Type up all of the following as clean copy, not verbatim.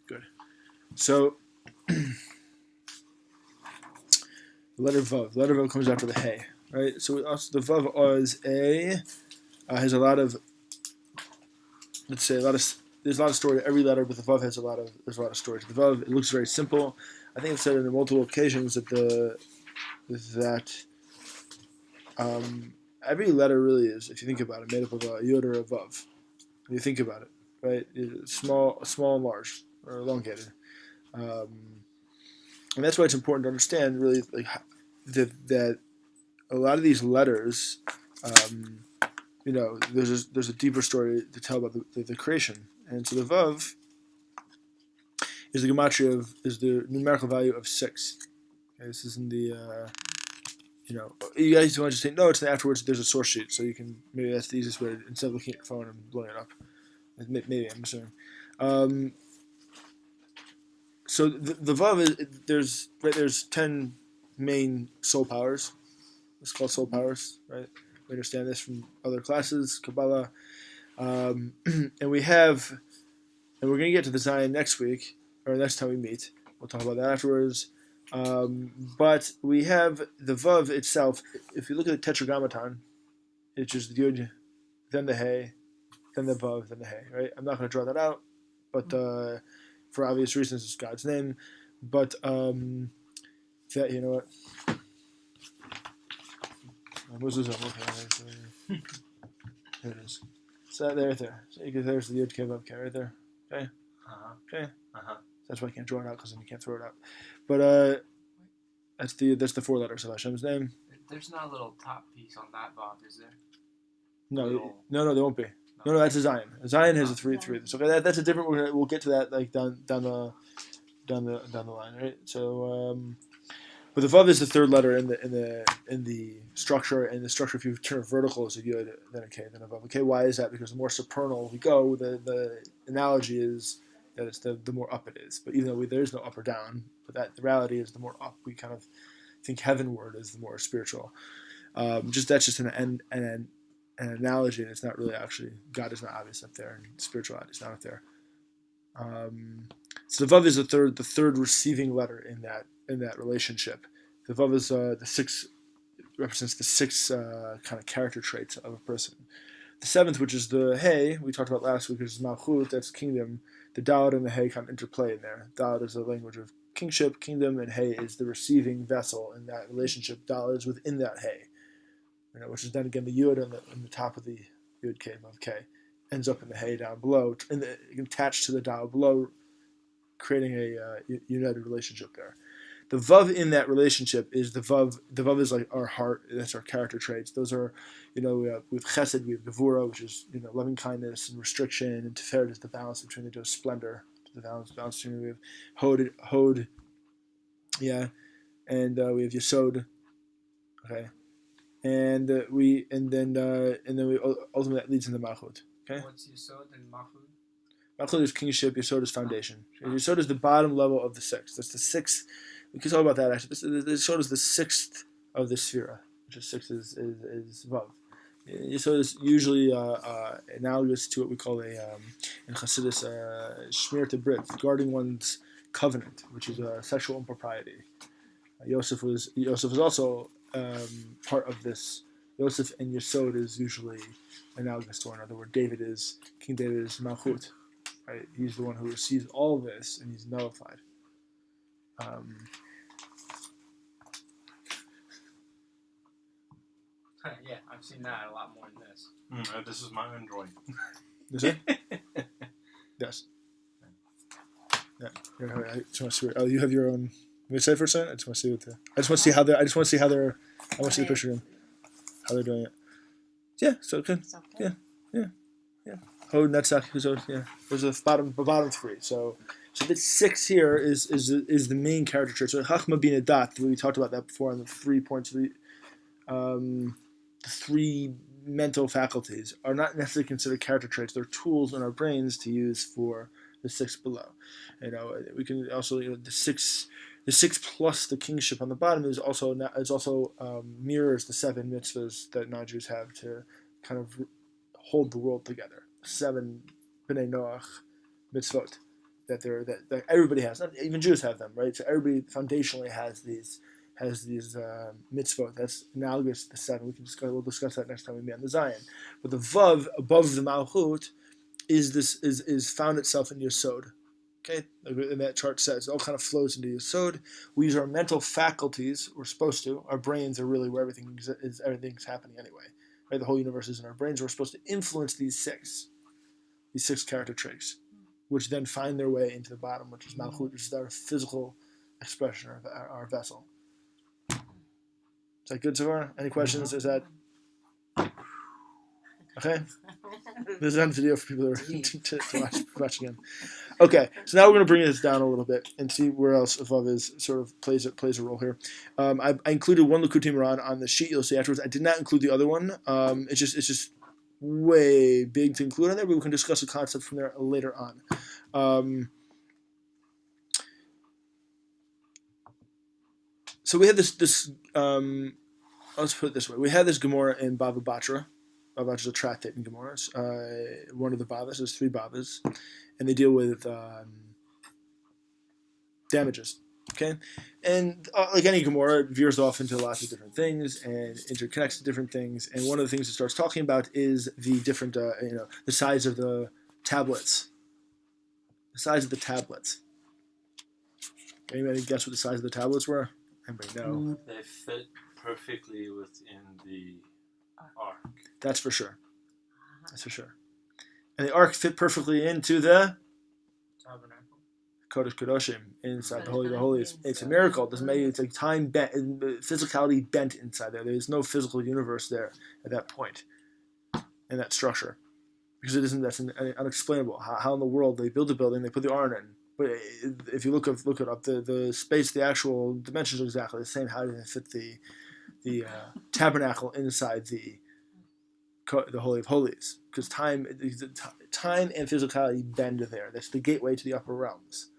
Good. So, the letter Vav. The letter Vav comes after the Hey, right? So also the Vav is has a lot of, let's say, there's a lot of story to every letter, but the Vav there's a lot of story to the Vav. It looks very simple. I think I've said on multiple occasions that every letter really is, if you think about it, made up of a Yod or a Vav. When you think about it, right? It's small and large, or elongated. And that's why it's important to understand, really, like that a lot of these letters, there's a deeper story to tell about the creation. And so the Vav is the numerical value of 6. Okay, this is in the you guys want to take notes, and afterwards there's a source sheet, so you can, maybe that's the easiest way instead of looking at your phone and blowing it up. Maybe, I'm assuming. So the Vav is there's 10 main soul powers. It's called soul powers, right? We understand this from other classes, Kabbalah, and we're going to get to the Zion next week, or next time we meet. We'll talk about that afterwards. But we have the Vav itself. If you look at the Tetragrammaton, it's just the Yud, then the Hey, then the Vav, then the Hey, right? I'm not going to draw that out, but for obvious reasons, it's God's name. But that, you know what? There it is. So there. So you can, there's the Yud, K, Vav, K, right there. Okay? Okay? That's why I can't draw it out, because then you can't throw it out. But that's the 4 letters of Hashem's name. There's not a little top piece on that Vav, is there? No, there won't be. No, that's a Zion. A Zion has a 3. So that's a different. We'll get to that like down the line, right? So, but the Vav is the 3rd letter in the structure. And the structure, if you turn it vertical, is a Yud, then a K, then a Vav. Okay, why is that? Because the more supernal we go, the analogy is that it's the more up it is. But even though there is no up or down, but the reality is the more up we kind of think heavenward is the more spiritual. That's just an analogy, and it's not really actually, God is not obvious up there, and spirituality is not up there. So the Vav is the third receiving letter in that relationship. The Vav is the 6, represents the 6 kind of character traits of a person. The 7th, which is the Hey, we talked about last week, is Malchut, that's kingdom. The Daled and the Hey kind of interplay in there. Daled is the language of kingship, kingdom, and Hey is the receiving vessel in that relationship. Daled is within that Hey, which is then again the Yud on the top of the Yud K Vav K, ends up in the Hey down below, attached to the Daled below, creating a united relationship there. The Vav in that relationship is the Vav. The Vav is like our heart. That's our character traits. Those are, with Chesed we have Gevura, which is loving kindness and restriction, and Tiferet is the balance between the two, splendor, the balance between. We have Hod, yeah, and we have Yesod, okay, and then we ultimately that leads into Malchut. Okay. What's Yesod and Malchut? Malchut is kingship. Yesod is foundation. Yesod is the bottom level of the 6. That's the 6th. We can talk about that actually. This Yesod is the 6th of the Sphira, which is 6 is Vav. Yesod is usually analogous to what we call in Chassidus Shmir to Brit, guarding one's covenant, which is sexual impropriety. Yosef is also part of this. Yosef and Yesod is usually analogous to one another, where King David is Malchut. Right? He's the one who receives all this, and he's nullified. Yeah, I've seen that a lot more than this. This is my own drawing. Is it? Yes. Yeah. I just want to see. You have your own. Let me say it for a second. I just want to see I just want to see how they're. I want to see the picture of them. How they're doing it. Yeah. So good. Yeah. Hod, Netzach, Huzot. Yeah. There's the bottom 3. So the 6 here is the main character trait. So Chachma Bina Dat. We talked about that before on the 3 points of the 3 mental faculties are not necessarily considered character traits. They're tools in our brains to use for the 6 below. We can also the 6 plus the kingship on the bottom is also mirrors the 7 mitzvahs that non-Jews have to kind of hold the world together. 7 B'nai Noach mitzvot that everybody has. Not even Jews have them, right? So everybody foundationally has these mitzvot. That's analogous to the 7. We'll discuss that next time we meet on the Zion. But the vav above the malchut is found itself in Yesod. Okay, and that chart says it all kind of flows into Yesod. We use our mental faculties. We're supposed to. Our brains are really where everything's happening anyway. Right, the whole universe is in our brains. We're supposed to influence these six character traits, which then find their way into the bottom, which is malchut, which is our physical expression of our vessel. Is that good so far? Any questions? Is that okay? This is on video for people to watch again. Okay, so now we're going to bring this down a little bit and see where else Vav is sort of plays a role here. I included one Likutei Moharan on the sheet. You'll see afterwards. I did not include the other one. It's just way big to include on there, but we can discuss the concept from there later on. So we had this let's put it this way. We had this Gemara in Bava Batra. Bava Batra is a tractate in Gemaras. One of the Bavas, there's 3 Bavas, and they deal with damages. Okay, and like any Gemara, it veers off into lots of different things and interconnects to different things. And one of the things it starts talking about is the different, the size of the tablets. The size of the tablets. Anybody guess what the size of the tablets were? Anybody know? They fit perfectly within the ark. That's for sure. That's for sure. And the ark fit perfectly into the Tabernacle. Kodesh Kodoshim, inside the Holy of Holies. It's a miracle. It doesn't make it's like time bent, physicality bent inside there. There's no physical universe there at that point in that structure, because it isn't. That's unexplainable. How in the world they build a building, they put the Ark in, but if you look it up, the space, the actual dimensions are exactly the same. How do they fit the tabernacle inside the Holy of Holies? Because time and physicality bend there. That's the gateway to the upper realms.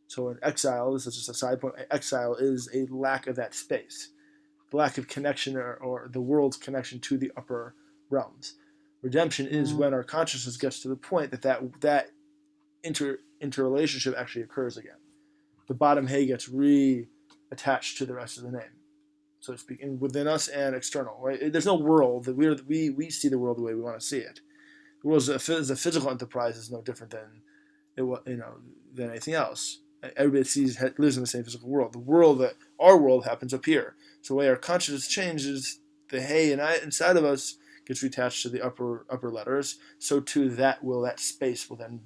So in exile, this is just a side point, exile is a lack of that space, the lack of connection or the world's connection to the upper realms. Redemption is when our consciousness gets to the point that interrelationship actually occurs again. The bottom hay gets reattached to the rest of the name, so to speak, and within us and external. Right? There's no world that we see the world the way we want to see it. The world as a physical enterprise is no different than anything else. Everybody lives in the same physical world. The world our world happens up here. So the way our consciousness changes, the hay and I inside of us gets reattached to the upper letters. So too that space will then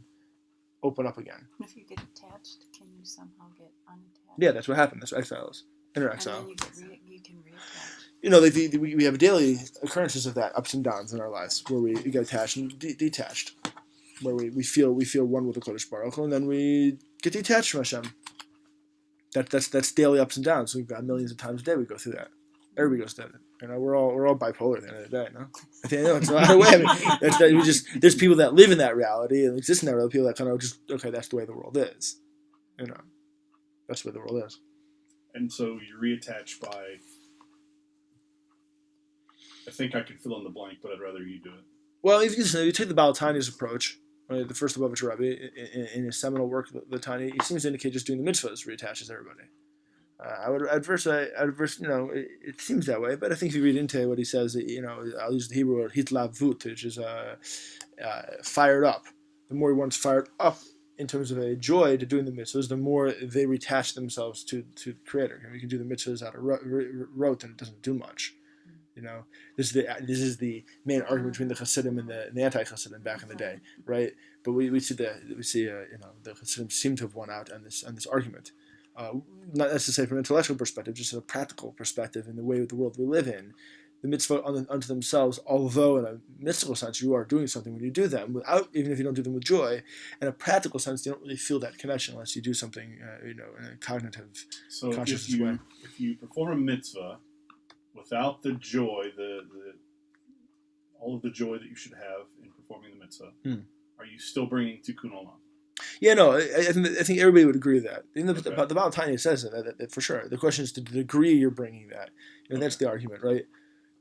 open up again. If you get attached, can you somehow get unattached? Yeah, that's what happened. That's what exile is. Inner exile. And then you can reattach. We have daily occurrences of that, ups and downs in our lives, where we get attached and detached, where we feel one with the Kodesh Baruch Hu, and then we get detached from Hashem. That's daily ups and downs. So we've got millions of times a day we go through that. Everybody goes through that. We're all bipolar at the end of the day. No, I think I know it's a lot of way. There's people that live in that reality and exist in that reality. People that kind of just that's the way the world is. That's the way the world is. And so you reattach by, I think I can fill in the blank, but I'd rather you do it. Well, if you take the Baal Tanya's approach, right, the first Lubavitcher Rebbe, in his seminal work, the Tanya, he seems to indicate just doing the mitzvahs reattaches everybody. It seems that way, but I think if you read into what he says, I'll use the Hebrew word hitlavut, which is fired up. The more one's fired up in terms of a joy to doing the mitzvahs, the more they attach themselves to the Creator. You can do the mitzvahs out of rote, and it doesn't do much. This is the main argument between the Hasidim and the anti-Hasidim back in the day, right? But we see the Hasidim seem to have won out on this argument. Not necessarily from an intellectual perspective, just in a practical perspective in the way of the world we live in. The mitzvah unto themselves, although in a mystical sense you are doing something when you do them, even if you don't do them with joy, in a practical sense you don't really feel that connection unless you do something in a cognitive, conscious way. If you perform a mitzvah without the joy, all of the joy that you should have in performing the mitzvah, are you still bringing tikkun olam? Yeah, no, I think everybody would agree with that. The Baal Tanya says that for sure. The question is to the degree you're bringing that. That's the argument, right?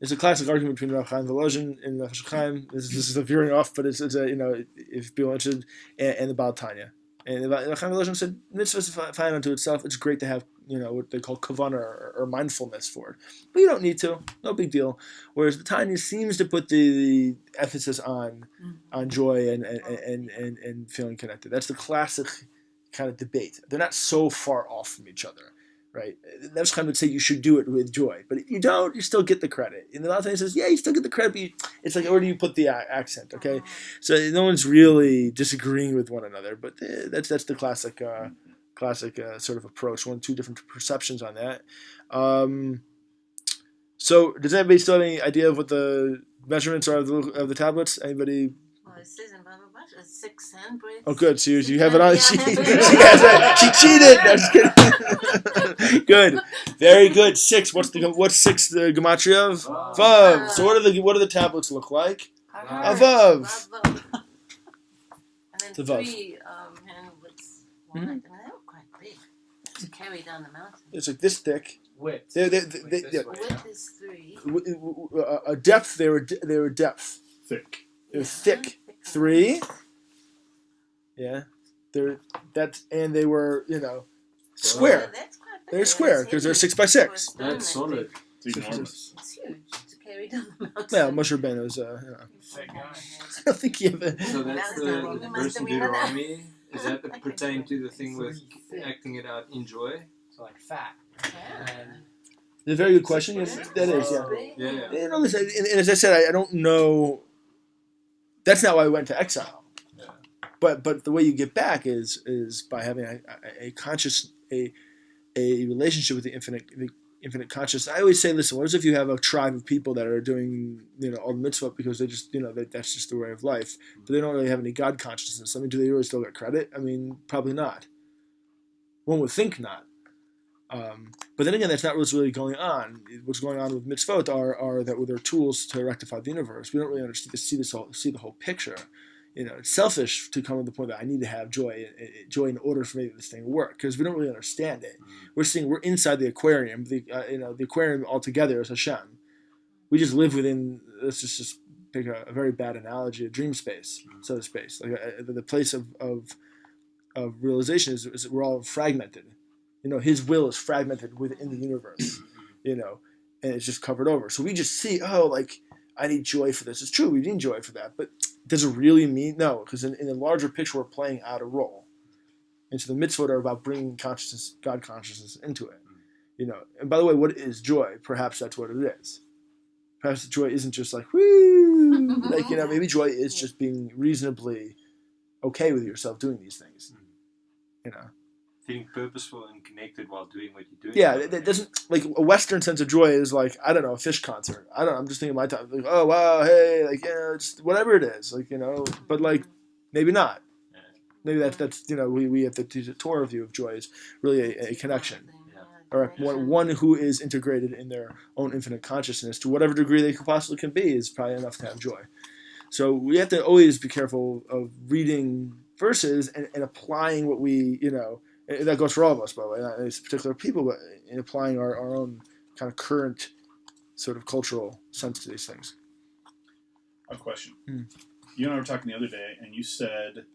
It's a classic argument between Rav Chaim Volozhin and Nefesh Chaim. This is a veering off, but it's if people are interested, and the Baal Tanya. And the Chaim said, mitzvah is fine unto itself. It's great to have, what they call kavanah or mindfulness for it. But you don't need to. No big deal. Whereas the Tanya seems to put the emphasis on joy and feeling connected. That's the classic kind of debate. They're not so far off from each other, right? That's kind of would say you should do it with joy. But if you don't, you still get the credit. And the other thing says, yeah, you still get the credit, but it's like, where do you put the accent, okay? So no one's really disagreeing with one another, but that's the classic sort of approach. Two different perceptions on that. So does anybody still have any idea of what the measurements are of the tablets? Anybody? Well, it says in Baba Basha, 6 handbreadths. Oh, good. So you have it on. Yeah. She cheated. No, just kidding. Good. Very good. 6. What's 6 the gematria of? Vav. So what do the tablets look like? A vav. And The then vav. 3 handwidths. They were quite big to carry down the mountain. It's like this thick. Width. They, This yeah. way, Width is 3. A depth. They were depth. Thick. They're thick. 3. Yeah. And they were square. That's quite big. They're square because they're 6 by 6. That's solid. It's enormous. It's huge to carry down the mountain. Yeah, Moshe Rabbeinu is. Thick guy. I don't think you have a. So that's That's the not wrong. It must verse in have been that. Deuteronomy. Is that pertain to the thing with acting it out in joy? So like fat. Yeah. And It's a very good question. Yes, that is, yeah. Yeah. And as I said, I don't know. That's not why I went to exile. Yeah. But the way you get back is by having a conscious a relationship with the infinite consciousness. I always say, listen, what if you have a tribe of people that are doing all the mitzvah because they just that's just the way of life, but they don't really have any God consciousness. I mean, do they really still get credit? I mean, probably not. One would think not. But then again, that's not what's really going on. What's going on with mitzvot are that they're tools to rectify the universe. We don't really understand see the whole picture. It's selfish to come to the point that I need to have joy in order for me to make this thing work, because we don't really understand it. We're inside the aquarium. The aquarium altogether is Hashem. We just live within. Let's just pick a very bad analogy, a dream space, so to speak. Like the place of realization is we're all fragmented. His will is fragmented within the universe, and it's just covered over. So we just see, I need joy for this. It's true, we need joy for that. But does it really mean? No, because in the larger picture, we're playing out a role. And so the mitzvot are about bringing God consciousness into it. And by the way, what is joy? Perhaps that's what it is. Perhaps joy isn't just like, woo! Maybe joy is just being reasonably okay with yourself doing these things. Feeling purposeful and connected while doing what you're doing. Yeah, that doesn't, like, a Western sense of joy is like, I don't know, a Fish concert. I don't know, I'm just thinking of my time. Like, oh, wow, hey, it's whatever it is. But, maybe not. Maybe that's we have the Torah view of joy is really a connection. Or one who is integrated in their own infinite consciousness to whatever degree they possibly can be is probably enough to have joy. So we have to always be careful of reading verses and applying what we, and that goes for all of us, by the way, not these particular people, but in applying our own kind of current sort of cultural sense to these things. I have a question. You and I were talking the other day, and you said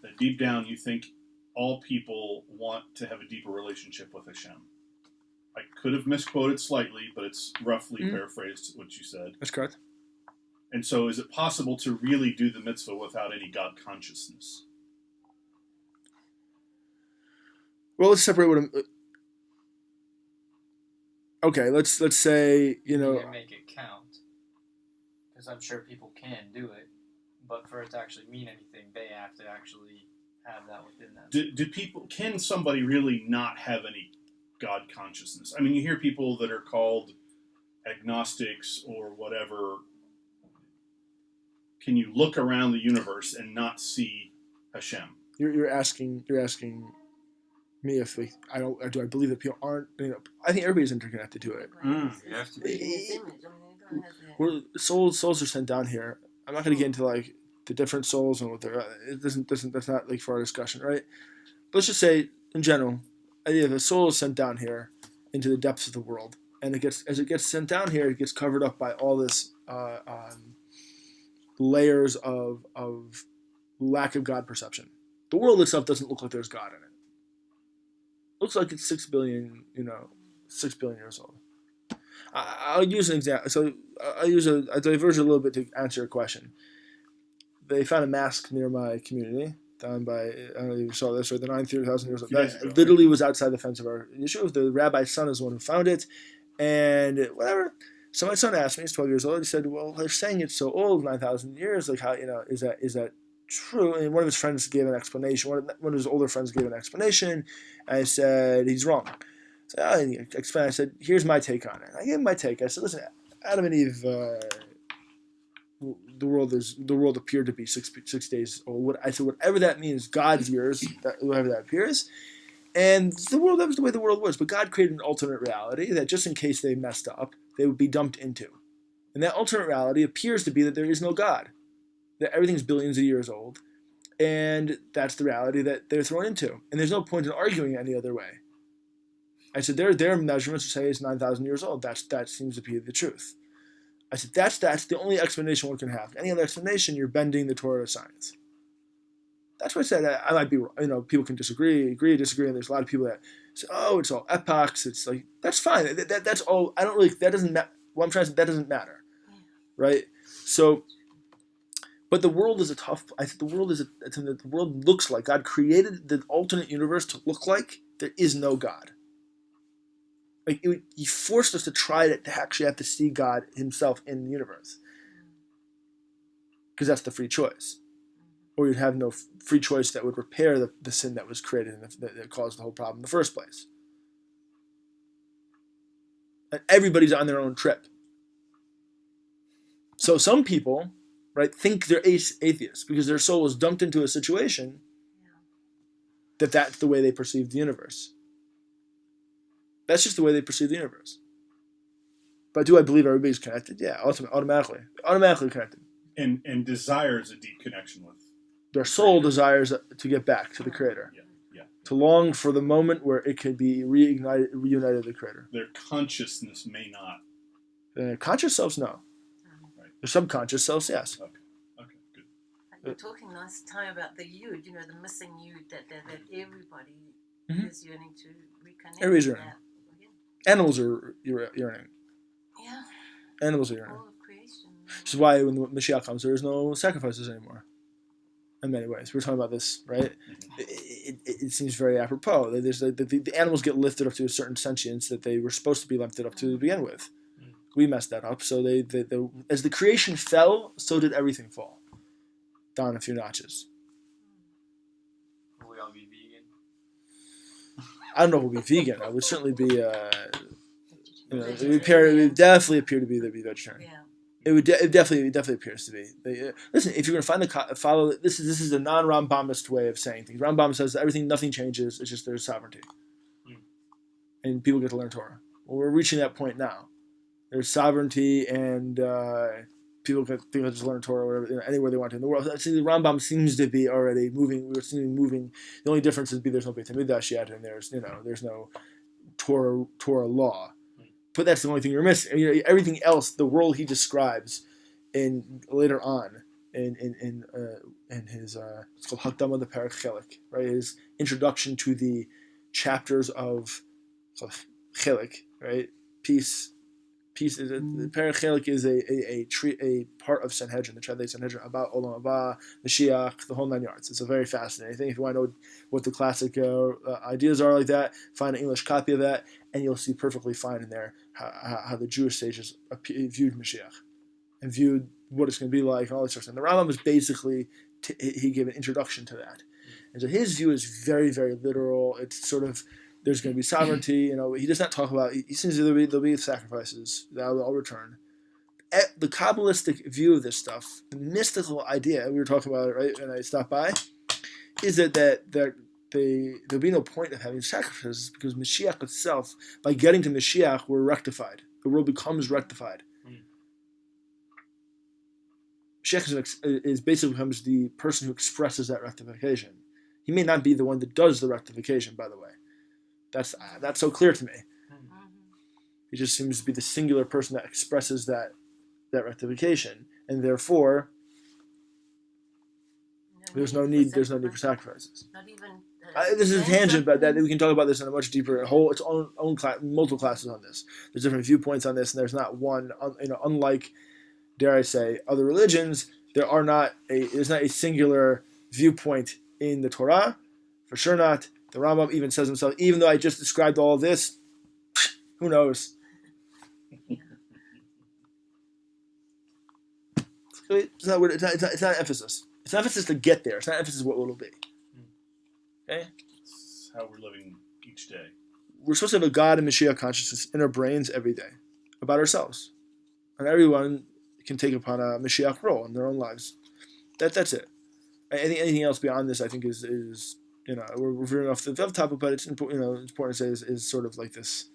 that deep down you think all people want to have a deeper relationship with Hashem. I could have misquoted slightly, but it's roughly paraphrased what you said. That's correct. And so is it possible to really do the mitzvah without any God consciousness? Well, let's separate what. Okay, let's say you make it count, because I'm sure people can do it, but for it to actually mean anything, they have to actually have that within them. Can somebody really not have any God consciousness? I mean, you hear people that are called agnostics or whatever. Can you look around the universe and not see Hashem? You're asking me if do I believe that people aren't? I think everybody's interconnected to it. You have to be. Souls are sent down here. I'm not going to get into the different souls and what they're. It doesn't. That's not for our discussion, right? But let's just say, in general, idea the soul is sent down here into the depths of the world, and as it gets sent down here, it gets covered up by all this layers of lack of God perception. The world itself doesn't look like there's God in it. It looks like it's 6 billion years old. I'll use an example. So I'll use a diverge a little bit to answer your question. They found a mask near my community, down by, I don't know if you saw this, or the 9,000 years old. That literally was outside the fence of our yeshiva. The rabbi's son is the one who found it, and whatever. So my son asked me, he's 12 years old, he said, well, they're saying it's so old, 9,000 years, like how, is that true? And one of his friends gave an explanation, one of his older friends gave an explanation, and I said, he's wrong. So I explained, I said, here's my take on it. I gave him my take. I said, listen, Adam and Eve, the world appeared to be six days old. I said, whatever that means, God's years, whatever that appears, and that was the way the world was. But God created an alternate reality that just in case they messed up, they would be dumped into. And that alternate reality appears to be that there is no God, that everything's billions of years old, and that's the reality that they're thrown into. And there's no point in arguing any other way. I said, their measurements say it's 9,000 years old. That seems to be the truth. I said, that's the only explanation one can have. Any other explanation, you're bending the Torah of science. That's what I said. I might be wrong. People can disagree, and there's a lot of people that say, oh, it's all epochs. It's like, that's fine. That's all. I don't really, that doesn't matter. What I'm trying to say, that doesn't matter. Right? So, but the world is I think the world looks like God created the alternate universe to look like there is no God. Like he forced us to try to actually have to see God himself in the universe. Because that's the free choice. Or you'd have no free choice that would repair the sin that was created and that caused the whole problem in the first place. And everybody's on their own trip. So some people, right, think they're atheists because their soul is dumped into a situation that's the way they perceive the universe. That's just the way they perceive the universe. But do I believe everybody's connected? Yeah, automatically connected. And desires a deep connection with their soul desires to get back to the Creator. Yeah. To long for the moment where it could be reunited with the Creator. Their consciousness may not. Their conscious selves, no. Right. Their subconscious selves, yes. Okay, good. You're talking last time about the yud, the missing yud that everybody is yearning to reconnect. Everybody's with yearning. that. Animals are yearning. Yeah. Animals are yearning. All of creation. Which is why when the Mashiach comes, there is no sacrifices anymore. In many ways, we were talking about this, right? It seems very apropos. There's the animals get lifted up to a certain sentience that they were supposed to be lifted up to begin with. We messed that up. So they as the creation fell, so did everything fall, down a few notches. Will we all be vegan? I don't know if we'll be vegan. I would certainly be. It would definitely appear to be vegetarian. Yeah. It definitely appears to be. Listen, if you're going to follow this is a non-Rambamist way of saying things. Rambam says nothing changes. It's just there's sovereignty, and people get to learn Torah. Well, we're reaching that point now. There's sovereignty, and people just learn Torah or whatever, anywhere they want to in the world. See, the Rambam seems to be already moving. We're seeing moving. The only difference is there's no Beit HaMikdash yet, and there's no Torah law. But that's the only thing you're missing. Everything else, the world he describes, later on in his it's called Hakdama the Perek Chelik, right? His introduction to the chapters of Chelik, right? Peace is the Perek Chelik is a part of Sanhedrin, the Chadei Sanhedrin, about Olam Haba, Mashiach, the whole 9 yards. It's a very fascinating thing. If you want to know what the classic ideas are like that, find an English copy of that, and you'll see perfectly fine in there how the Jewish sages viewed Mashiach and viewed what it's going to be like and all this sort of stuff. And the Rambam is basically, he gave an introduction to that. And so his view is very, very literal. It's sort of, there's going to be sovereignty. He does not talk about, he says there'll be sacrifices that will return. The Kabbalistic view of this stuff, the mystical idea, we were talking about it, right, when I stopped by, is that there'll be no point of having sacrifices because Mashiach itself, by getting to Mashiach, we're rectified. The world becomes rectified. Mashiach is basically becomes the person who expresses that rectification. He may not be the one that does the rectification, by the way. That's so clear to me. He just seems to be the singular person that expresses that rectification, and therefore, There's no need for sacrifices. Not even. This is a tangent, but that we can talk about this in a much deeper, its own class, multiple classes on this. There's different viewpoints on this, and there's not one. Unlike, dare I say, other religions, there's not a singular viewpoint in the Torah, for sure not. The Rambam even says himself, even though I just described all of this, who knows? It's not emphasis. It's not emphasis to get there. It's not emphasis what it'll be. Okay? It's how we're living each day. We're supposed to have a God and Mashiach consciousness in our brains every day about ourselves. And everyone can take upon a Mashiach role in their own lives. That's it. Anything else beyond this, I think, is we're veering off the topic, but it's important. It's important to say is sort of like this,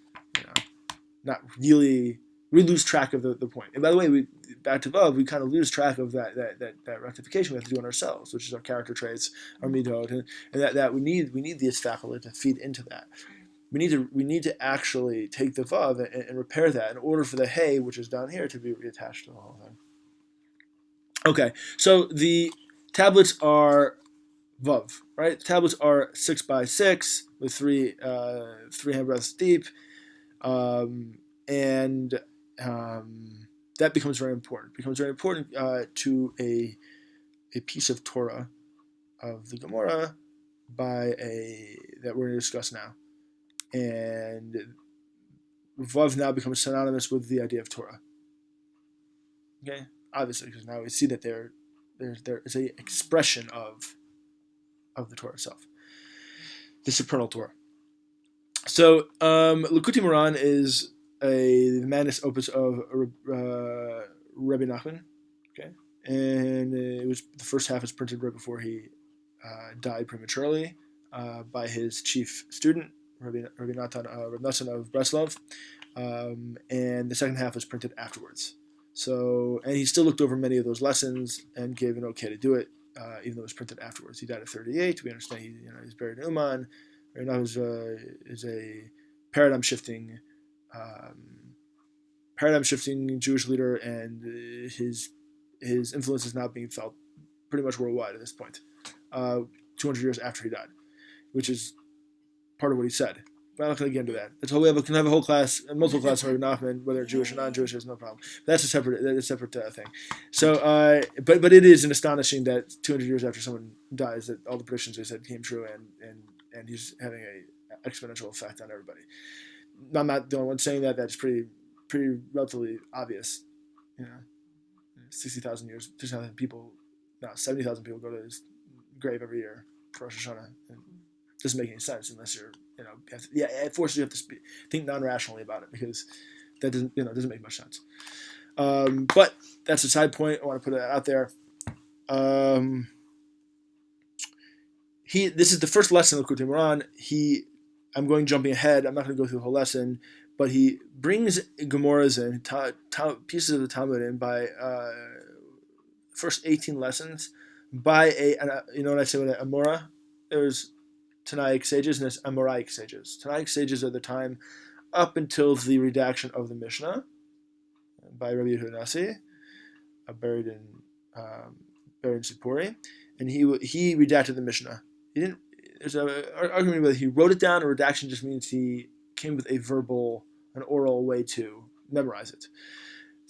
not really. We lose track of the point. And by the way, back to Vav, we kind of lose track of that rectification we have to do on ourselves, which is our character traits, our midot, and that we need this faculty to feed into that. We need to actually take the Vav and repair that in order for the Hey, which is down here, to be reattached to the whole thing. Okay, so the tablets are Vav, right? The tablets are 6 by 6 with three handbreadths deep, and that becomes very important. It becomes very important to a piece of Torah of the Gemara that we're going to discuss now, and Vav now becomes synonymous with the idea of Torah. Okay, obviously, because now we see that there is a expression of the Torah itself, the supernal Torah. So, Likutei Moharan is the magnus opus of Rabbi Nachman, okay, and the first half was printed right before he died prematurely by his chief student, Rabbi Nathan of Breslov, and the second half was printed afterwards. So, and he still looked over many of those lessons and gave an okay to do it, even though it was printed afterwards. He died at 38. We understand he's buried in Uman. Right now is a paradigm shifting Jewish leader, and his influence is now being felt pretty much worldwide at this point, 200 years after he died, which is part of what he said. But I'm not going to get into that. That's why we can have a whole class, multiple classes on Rabbi Nachman, whether Jewish or non-Jewish, is no problem. But that's a separate thing. So, but it is astonishing that 200 years after someone dies, that all the predictions they said came true, and he's having an exponential effect on everybody. I'm not the only one saying that. That's pretty relatively obvious. 60,000 years, 60,000 people, no, 70,000 people go to his grave every year for Rosh Hashanah. And it doesn't make any sense unless you're, it forces you to think non-rationally about it, because that doesn't make much sense. But that's a side point. I want to put it out there. This is the first lesson of Likutei Moharan. I'm jumping ahead. I'm not going to go through the whole lesson, but he brings Gemaras in, pieces of the Talmud in by first 18 lessons by what I say with an Amora? There's Tanaic sages and there's Amoraic sages. Tanaic sages are the time up until the redaction of the Mishnah by Rabbi Yehuda Nasi, buried in Sipori, and he redacted the Mishnah. There's an argument whether he wrote it down or redaction just means he came with an oral way to memorize it.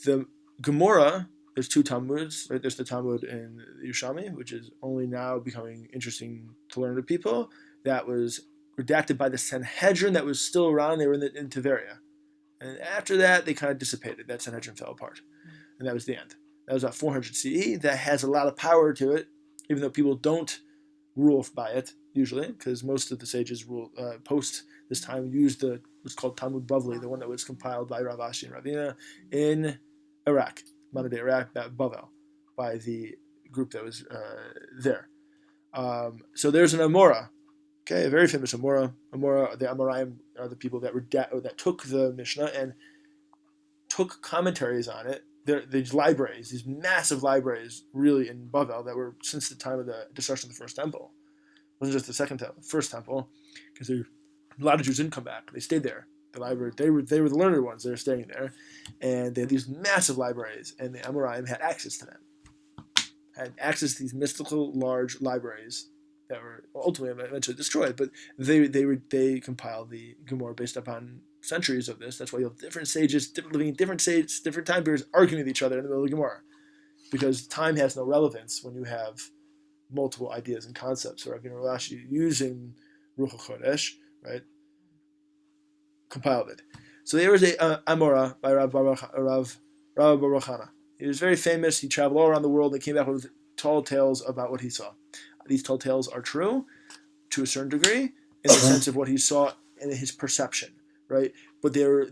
The Gemara, there's two Talmuds, right? There's the Talmud in Yerushalmi, which is only now becoming interesting to learn to people. That was redacted by the Sanhedrin that was still around. They were in Tiberia. And after that, they kind of dissipated. That Sanhedrin fell apart. And that was the end. That was about 400 CE. That has a lot of power to it, even though people don't rule by it, usually, because most of the sages post this time used what's called Talmud Bavli, the one that was compiled by Rav Ashi and Ravina in Iraq, modern-day Iraq, Bavel, by the group that was there. So there's an Amora, okay, a very famous Amora. The Amoraim are the people that took the Mishnah and took commentaries on it. These libraries, these massive libraries, really in Bavel, that were since the time of the destruction of the first temple. It wasn't just the second temple, the first temple, because a lot of Jews didn't come back. They stayed there. The library, they were the learned ones. They were staying there, and they had these massive libraries, and the Amoraim had access to them. had access to these mystical large libraries that were ultimately eventually destroyed, but they compiled the Gemara based upon centuries of this. That's why you have different sages, living in different states, different time periods, arguing with each other in the middle of the Gemara, because time has no relevance when you have multiple ideas and concepts. So Rabbi Rashi, using Ruach HaKodesh, right, compiled it. So there was a Amora by Rav Baruch Hana. He was very famous. He traveled all around the world and came back with tall tales about what he saw. These tall tales are true to a certain degree in the sense of what he saw and his perception, right? But they're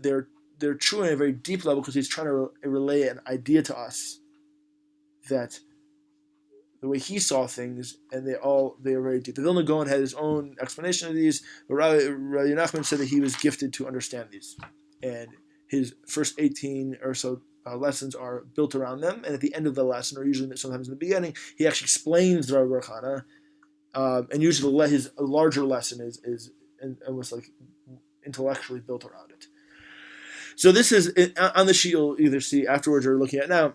true on a very deep level because he's trying to relay an idea to us that the way he saw things, and they are very deep. The Vilna Gaon had his own explanation of these, but Rabbi Nachman said that he was gifted to understand these, and his first 18 or so lessons are built around them, and at the end of the lesson, or usually sometimes in the beginning, he actually explains the Rabbi Baruch Hana, and usually his larger lesson is almost like intellectually built around it. So this is on the sheet you'll either see afterwards or looking at now.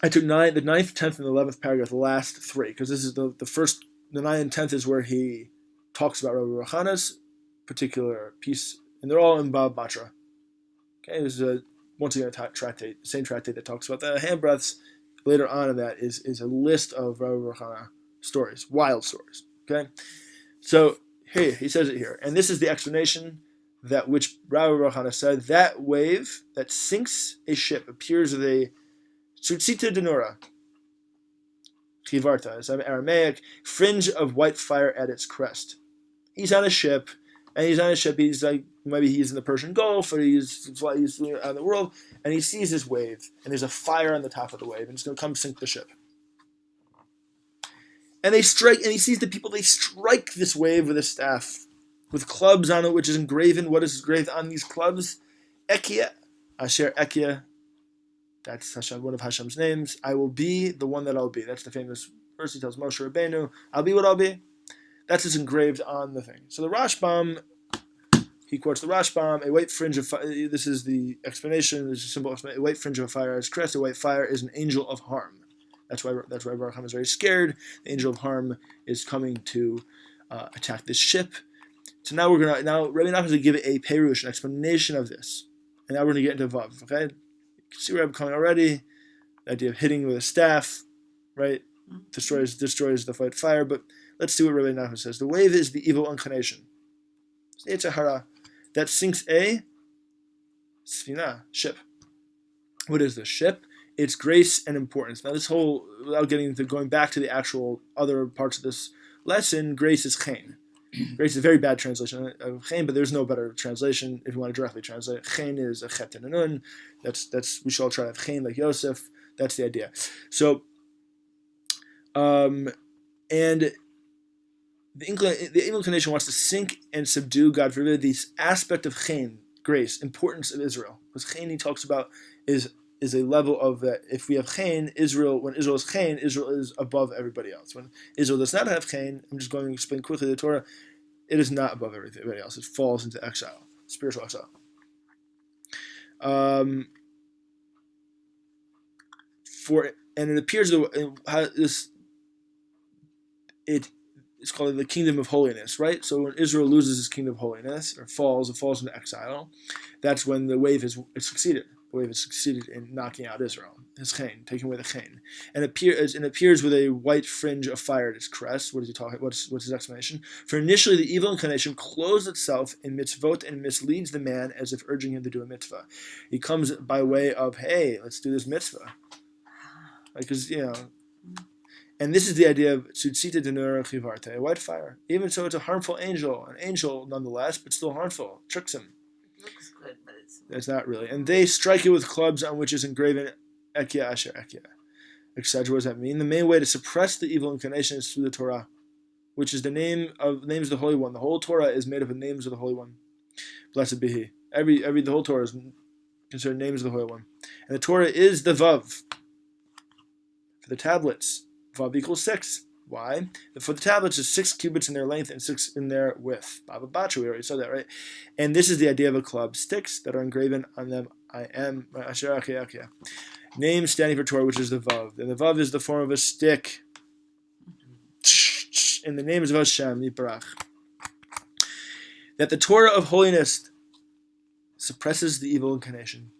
I took the 9th, 10th, and 11th paragraph, the last three, because this is the first, the 9th and 10th is where he talks about Rabbi Baruch Hana's particular piece, and they're all in Bab Batra. Okay, this is once again a tractate, the same tractate that talks about the hand breaths. Later on in that is a list of Rabbi Baruch Hana stories, wild stories. Okay, so here he says it here, and this is the explanation that which Rabbi Baruch Hana said, that wave that sinks a ship appears with a Tzutzita denura, chivarta, is Aramaic, fringe of white fire at its crest. He's on a ship, he's like, maybe he's in the Persian Gulf, or he's out in the world, and he sees this wave, and there's a fire on the top of the wave, and it's going to come sink the ship. And they strike, and he sees the people, they strike this wave with a staff, with clubs on it, which is engraven. What is engraved on these clubs? Ekia, Asher Ekia. That's Hashem, one of Hashem's names. I will be the one that I'll be. That's the famous verse he tells Moshe Rabbeinu. I'll be what I'll be. That's just engraved on the thing. So the Rashbam, he quotes the Rashbam, a white fringe of fire. This is the explanation. This is a simple explanation. A white fringe of fire is crest. A white fire is an angel of harm. That's why Baruch Hana is very scared. The angel of harm is coming to attack this ship. So now Rabbi Nachman is going to give a perush, an explanation of this. And now we're going to get into Vav, okay? You can see where I'm coming already. The idea of hitting with a staff, right? Destroys the white fire. But let's see what Rabbi Nachman says. The wave is the evil inclination. It's a hara that sinks a sfina, ship. What is the ship? It's grace and importance. Now this whole, without getting into going back to the actual other parts of this lesson, grace is chen. Grace is a very bad translation of chen, but there's no better translation if you want to directly translate it. Chen is a chet and a nun. That's we should all try to have chen like Yosef. That's the idea. So, and the evil inclination wants to sink and subdue, God forbid, this aspect of chen, grace, importance of Israel. Because chen he talks about is a level of that. If we have chen, when Israel is chen, Israel is above everybody else. When Israel does not have chen, I'm just going to explain quickly the Torah, it is not above everybody else. It falls into exile, spiritual exile. And it appears it's called the kingdom of holiness, right? So when Israel loses its kingdom of holiness, or falls into exile, that's when the wave has succeeded. The wave has succeeded in knocking out Israel. His chen, taking away the chen. And it appears with a white fringe of fire at its crest. What is he talking? What's his explanation? For initially the evil inclination clothes itself in mitzvot and misleads the man as if urging him to do a mitzvah. He comes by way of, hey, let's do this mitzvah. Because, and this is the idea of tzutzita denura chivarte, a white fire. Even so, it's a harmful angel, an angel nonetheless, but still harmful. Tricks him. It looks good, but it's not really. And they strike it with clubs on which is engraven Ekia Asher Ekia. Etc. What does that mean? The main way to suppress the evil inclination is through the Torah, which is the names of the Holy One. The whole Torah is made up of names of the Holy One. Blessed be He. The whole Torah is considered names of the Holy One. And the Torah is the Vav. For the tablets, Vav equals 6. Why? For the tablets, is 6 cubits in their length and 6 in their width. Baba Batra, we already said that, right? And this is the idea of a club. Sticks that are engraven on them I am. Okay. Name standing for Torah, which is the Vav. And the Vav is the form of a stick. And the name is of Hashem, Yiparach. That the Torah of holiness suppresses the evil inclination,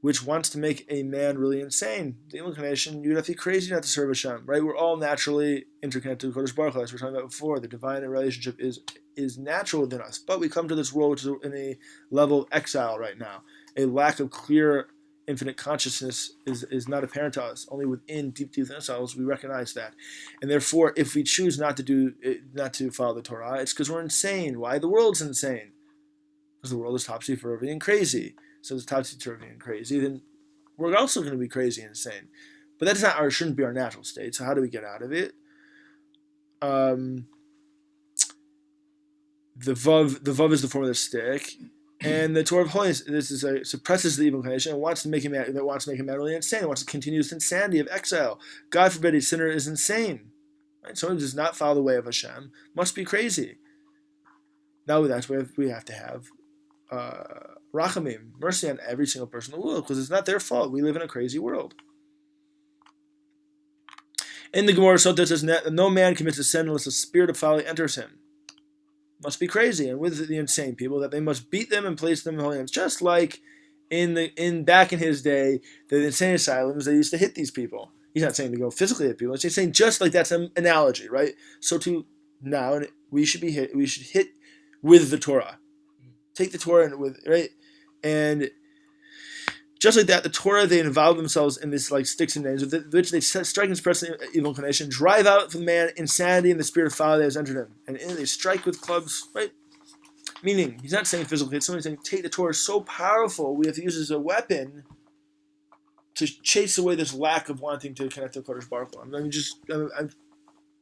which wants to make a man really insane. The evil inclination, you'd have to be crazy not to serve Hashem, right? We're all naturally interconnected with Kodesh Baruch Hu, as we were talking about before. The divine relationship is natural within us, but we come to this world which is in a level of exile right now. A lack of clear, infinite consciousness is not apparent to us. Only within, deep within ourselves, we recognize that. And therefore, if we choose not to follow the Torah, it's because we're insane. Why? The world's insane. Because the world is topsy-turvy and crazy. So it's topsy-turvy and crazy, then we're also going to be crazy and insane. But that's not shouldn't be our natural state. So how do we get out of it? The vav is the form of the stick, and the Torah of holiness suppresses the evil inclination and wants to make a man really insane. It wants to continue this insanity of exile. God forbid a sinner is insane. Right? Someone who does not follow the way of Hashem must be crazy. Now that's why we have to have rachamim, mercy on every single person in the world, because it's not their fault. We live in a crazy world. In the Gemara Sota it says, no man commits a sin unless a spirit of folly enters him. Must be crazy, and with the insane people, that they must beat them and place them in holy hands. Just like back in his day, the insane asylums, they used to hit these people. He's not saying to go physically hit people. He's saying just like that's an analogy, right? So to now, we should hit with the Torah. Take the Torah right, and just like that, the Torah, they involve themselves in this like sticks and names, with which they strike and suppress the evil inclination, drive out from the man insanity and the spirit of folly that has entered him, and they strike with clubs, right? Meaning, he's not saying physically; it's saying take the Torah is so powerful, we have to use it as a weapon to chase away this lack of wanting to connect to Kodesh Baruch Hu. I'm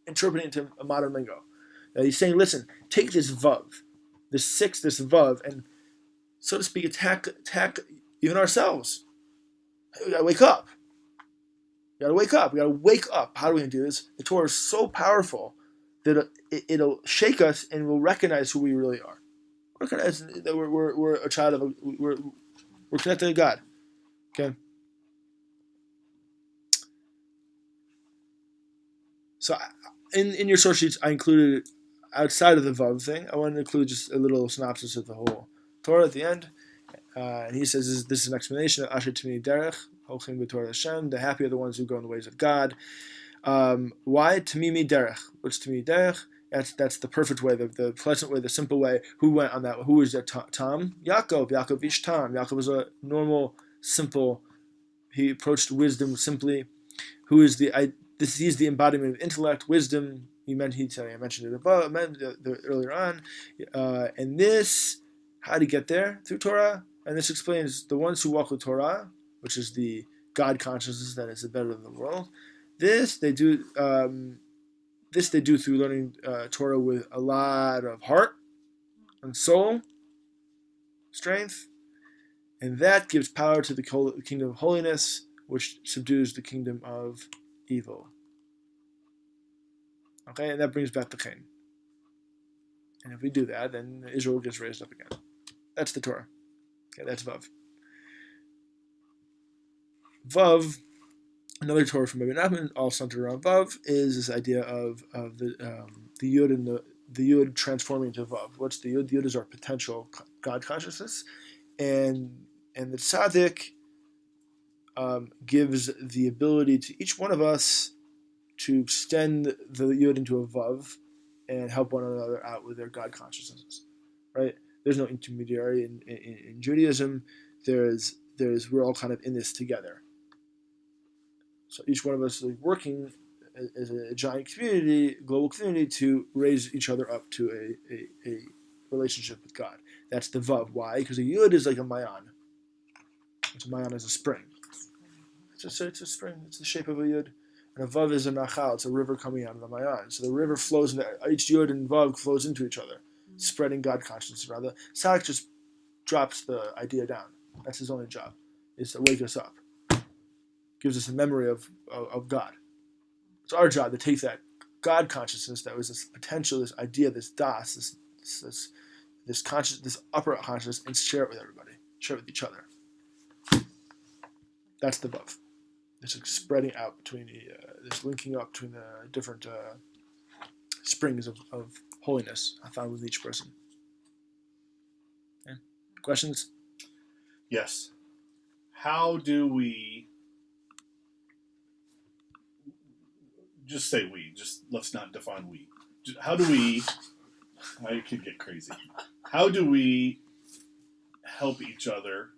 interpreting it into a modern lingo. Now he's saying, listen, take this vav. This vav, and so to speak, attack even ourselves. We gotta wake up. We gotta wake up. How do we do this? The Torah is so powerful that it'll shake us, and we'll recognize who we really are. Recognize that we're a child of we're connected to God. Okay. So in your source sheets, I included, outside of the Vav thing, I wanted to include just a little synopsis of the whole Torah at the end. And he says this is an explanation of Asher Timini Derech, Holchim B'Torah Hashem. The happy are the ones who go in the ways of God. Why Timimi Derech? What's Timimi Derech? That's the perfect way, the pleasant way, the simple way. Who went on that? Who is that? Tom? Yaakov ish Tom. Yaakov was a normal, simple. He approached wisdom simply. Who is he's the embodiment of intellect, wisdom. I mentioned it above, earlier on. And this, how do you get there? Through Torah. And this explains the ones who walk with Torah, which is the God consciousness that is the better of the world. This they do through learning Torah with a lot of heart and soul, strength. And that gives power to the kingdom of holiness, which subdues the kingdom of evil. Okay, and that brings back the Chen. And if we do that, then Israel gets raised up again. That's the Torah. Okay, that's Vav. Vav, another Torah from Rabbi Nachman, all centered around Vav, is this idea of the Yud and the Yud transforming into Vav. What's the Yud? The Yud is our potential God consciousness, and the Tzaddik gives the ability to each one of us to extend the Yud into a Vav and help one another out with their God consciousnesses, right? There's no intermediary in Judaism. We're all kind of in this together. So each one of us is working as a giant community, global community, to raise each other up to a relationship with God. That's the Vav. Why? Because a Yud is like a Mayan. It's a Mayan is a spring. It's a spring. It's the shape of a Yud. And a Vav is a Nachal. It's a river coming out of the Mayan. So the river flows into each Yud and Vav flows into each other, spreading God consciousness around. The Tzaddik just drops the idea down. That's his only job, is to wake us up. Gives us a memory of God. It's our job to take that God consciousness that was this potential, this idea, this das, this conscious, this upper consciousness, and share it with everybody. Share it with each other. That's the vav. It's like spreading out between this linking up between the different springs of holiness found with each person. Okay. Questions? Yes. How do we just say we? Just let's not define we. How do we? I could get crazy. How do we help each other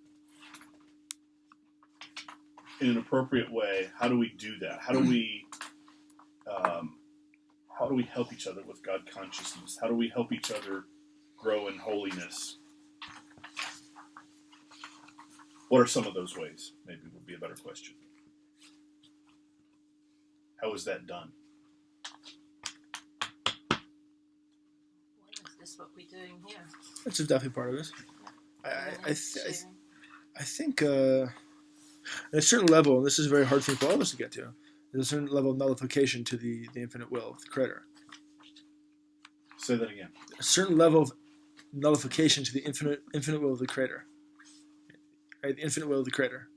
in an appropriate way? How do we do that? How do we help each other with God consciousness? How do we help each other grow in holiness? What are some of those ways? Maybe would be a better question. How is that done? Is this what we're doing here? That's definitely part of it. I think at a certain level, and this is a very hard thing for all of us to get to, there's a certain level of nullification to the infinite will of the Creator. Say that again. A certain level of nullification to the infinite will of the Creator. Right? The infinite will of the Creator.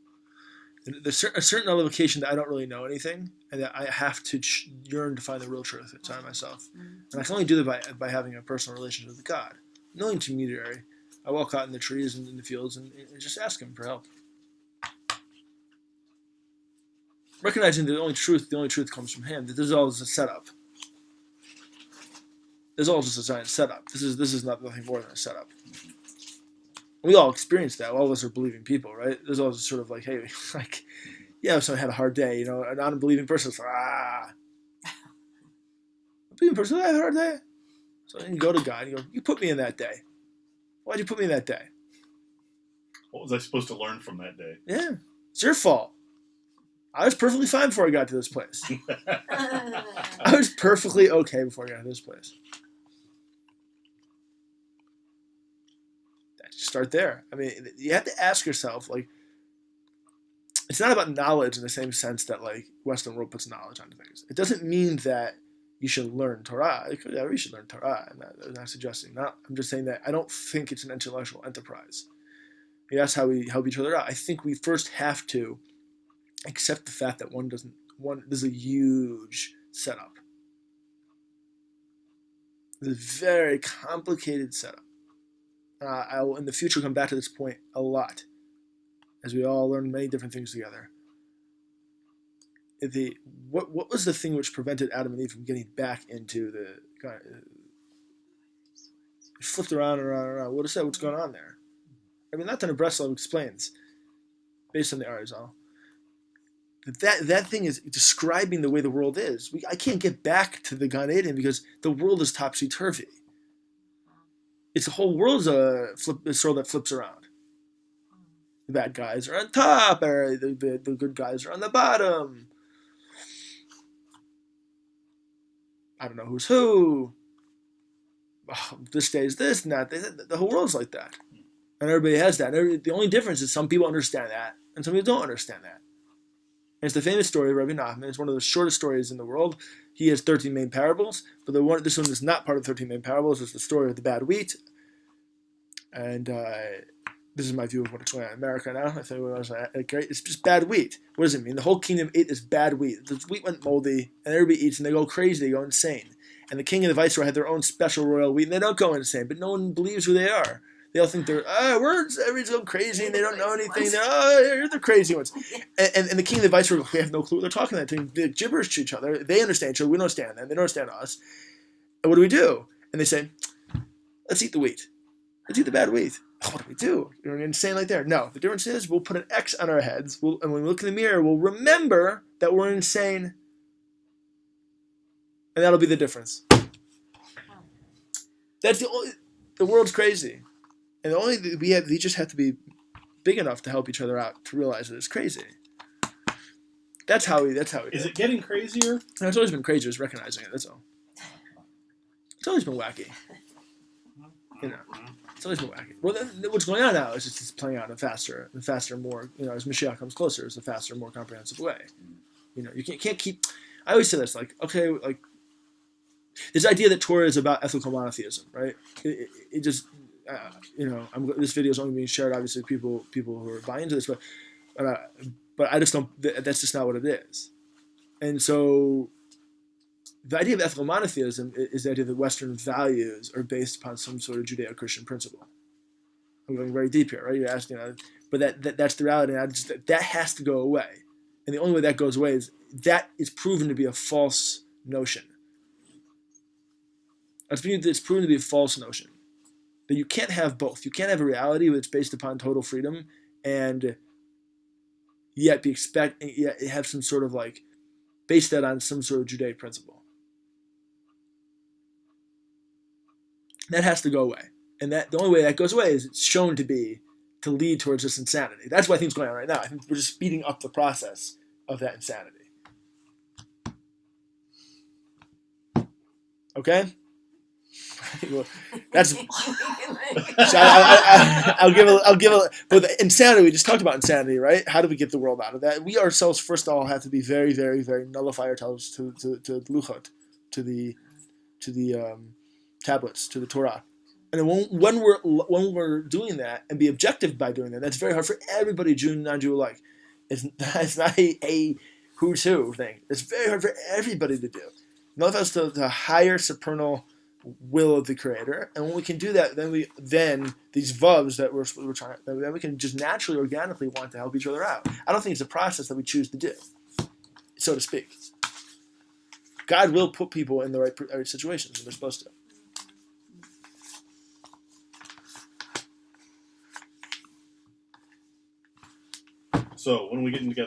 There's a certain nullification that I don't really know anything, and that I have to yearn to find the real truth inside myself. And I can only do that by having a personal relationship with God. No intermediary. I walk out in the trees and in the fields and just ask Him for help. Recognizing the only truth comes from Him. That this is all just a setup. This is all just a giant setup. This is nothing more than a setup. We all experience that. All of us are believing people, right? There's all just sort of like, hey, like, yeah, if someone had a hard day, a non-believing person is like, a believing person, I had a hard day. So then you go to God and you go, you put me in that day. Why'd you put me in that day? What was I supposed to learn from that day? Yeah, it's your fault. I was perfectly fine before I got to this place. I was perfectly okay before I got to this place. Start there. I mean, you have to ask yourself, like, it's not about knowledge in the same sense that, like, Western world puts knowledge onto things. It doesn't mean that you should learn Torah. Yeah, we should learn Torah. I'm not suggesting that. I'm just saying that I don't think it's an intellectual enterprise. That's how we help each other out. I think we first have to accept the fact that there's a huge setup. There's a very complicated setup. I will in the future come back to this point a lot, as we all learn many different things together. What was the thing which prevented Adam and Eve from getting back into the flipped around and around and around? What is that? What's going on there? I mean, Natan Breslov explains, based on the Arizal, that thing is describing the way the world is. I can't get back to the Gan Eden because the world is topsy-turvy. It's the whole world's a sword that flips around. The bad guys are on top, or the good guys are on the bottom. I don't know who's who. Oh, this day is this and that. The whole world's like that. And everybody has that. The only difference is some people understand that, and some people don't understand that. And it's the famous story of Rabbi Nachman. It's one of the shortest stories in the world. He has 13 main parables, but this one is not part of the 13 main parables. It's the story of the bad wheat. And this is my view of what's going on in America now. I think it's just bad wheat. What does it mean? The whole kingdom ate this bad wheat. The wheat went moldy, and everybody eats, and they go crazy. They go insane. And the king and the viceroy had their own special royal wheat, and they don't go insane, but no one believes who they are. They all think they're, everybody's going crazy, and they don't know anything. You're the crazy ones. And the king and the viceroy, we have no clue what they're talking about. They're gibberish to each other. They understand each other. We don't understand them. They don't understand us. And what do we do? And they say, let's eat the wheat. Let's eat the bad wheat. Oh, what do we do? You're insane like there. No, the difference is we'll put an X on our heads, and when we look in the mirror, we'll remember that we're insane. And that'll be the difference. That's the world's crazy. And the only we just have to be big enough to help each other out to realize that it's crazy. That's how we. Is it getting crazier? No, it's always been crazy. Just recognizing it. That's all. It's always been wacky. It's always been wacky. Well, what's going on now is it's playing out in a faster, more. As Mashiach comes closer, it's a faster, more comprehensive way. You can't keep. I always say this, this idea that Torah is about ethical monotheism, right? It just. This video is only being shared, obviously, people who are buying into this, but But I just don't. That's just not what it is. And so, the idea of ethical monotheism is the idea that Western values are based upon some sort of Judeo-Christian principle. I'm going very deep here, right? You're asking, but that's the reality. And that has to go away. And the only way that goes away is that is proven to be a false notion. It's proven to be a false notion. That you can't have both. You can't have a reality that's based upon total freedom and yet have some sort of like base that on some sort of Judaic principle. That has to go away. And that the only way that goes away is it's shown to lead towards this insanity. That's what I think is going on right now. I think we're just speeding up the process of that insanity. Okay? Well, that's. So I'll give a. But the insanity, we just talked about insanity, right? How do we get the world out of that? We ourselves, first of all, have to be very, very, very nullify ourselves to luchot, to the tablets, to the Torah. And when we're doing that and be objective by doing that, that's very hard for everybody, Jew and non-Jew alike. It's not a who's who thing. It's very hard for everybody to do. Nullify us to the higher supernal will of the Creator, and when we can do that, then these vavs that we're trying, then we can just naturally, organically want to help each other out. I don't think it's a process that we choose to do, so to speak. God will put people in the right situations when they're supposed to. So when are we getting together?